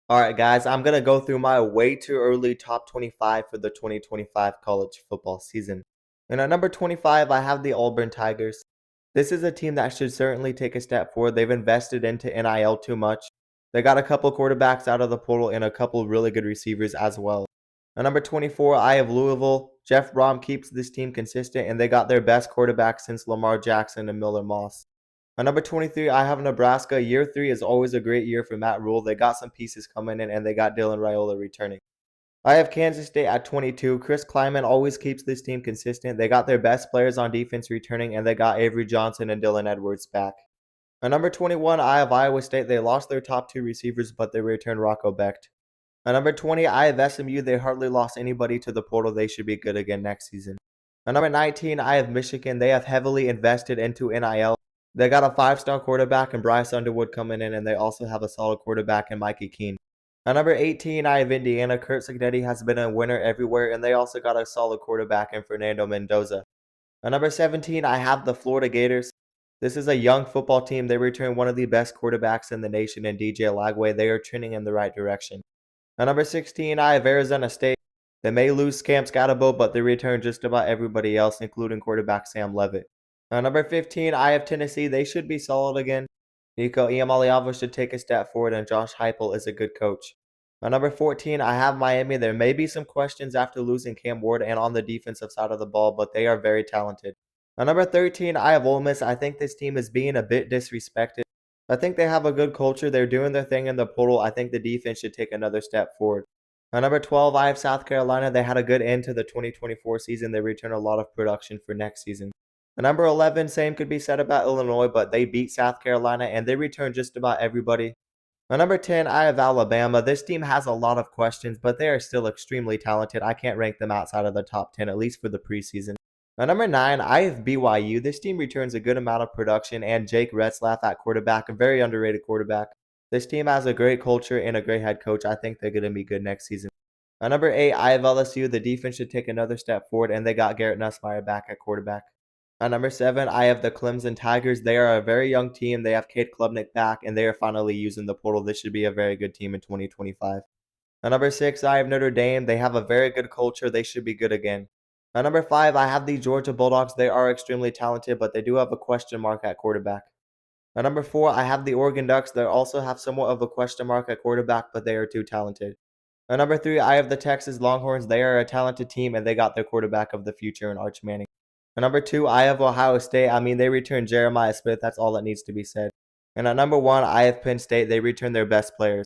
All right, guys, I'm going to go through my way too early top 25 for the 2025 college football season. And at number 25, I have the Auburn Tigers. This is a team that should certainly take a step forward. They've invested into NIL too much. They got a couple quarterbacks out of the portal and a couple really good receivers as well. At number 24, I have Louisville. Jeff Brom keeps this team consistent, and they got their best quarterback since Lamar Jackson and Miller Moss. At number 23, I have Nebraska. Year 3 is always a great year for Matt Rule. They got some pieces coming in, and they got Dylan Raiola returning. I have Kansas State at 22. Chris Kleiman always keeps this team consistent. They got their best players on defense returning, and they got Avery Johnson and Dylan Edwards back. At number 21, I have Iowa State. They lost their top two receivers, but they returned Rocco Becht. At number 20, I have SMU. They hardly lost anybody to the portal. They should be good again next season. At number 19, I have Michigan. They have heavily invested into NIL. They got a five-star quarterback in Bryce Underwood coming in, and they also have a solid quarterback in Mikey Keene. At number 18, I have Indiana. Kurt Cignetti has been a winner everywhere, and they also got a solid quarterback in Fernando Mendoza. At number 17, I have the Florida Gators. This is a young football team. They return one of the best quarterbacks in the nation in DJ Lagway. They are trending in the right direction. At number 16, I have Arizona State. They may lose Cam Scatterbo, but they return just about everybody else, including quarterback Sam Levitt. At number 15, I have Tennessee. They should be solid again. Nico Iamaleava should take a step forward, and Josh Heupel is a good coach. At number 14, I have Miami. There may be some questions after losing Cam Ward and on the defensive side of the ball, but they are very talented. At number 13, I have Ole Miss. I think this team is being a bit disrespected. I think they have a good culture. They're doing their thing in the portal. I think the defense should take another step forward. At number 12, I have South Carolina. They had a good end to the 2024 season. They return a lot of production for next season. At number 11, same could be said about Illinois, but they beat South Carolina and they return just about everybody. At number 10, I have Alabama. This team has a lot of questions, but they are still extremely talented. I can't rank them outside of the top 10, at least for the preseason. At number 9, I have BYU. This team returns a good amount of production, and Jake Retzlaff at quarterback, a very underrated quarterback. This team has a great culture and a great head coach. I think they're going to be good next season. At number 8, I have LSU. The defense should take another step forward, and they got Garrett Nussmeier back at quarterback. At number 7, I have the Clemson Tigers. They are a very young team. They have Cade Klubnik back, and they are finally using the portal. This should be a very good team in 2025. At number 6, I have Notre Dame. They have a very good culture. They should be good again. At number 5, I have the Georgia Bulldogs. They are extremely talented, but they do have a question mark at quarterback. At number 4, I have the Oregon Ducks. They also have somewhat of a question mark at quarterback, but they are too talented. At number 3, I have the Texas Longhorns. They are a talented team, and they got their quarterback of the future in Arch Manning. At number 2, I have Ohio State. I mean, they returned Jeremiah Smith. That's all that needs to be said. And at number 1, I have Penn State. They returned their best players.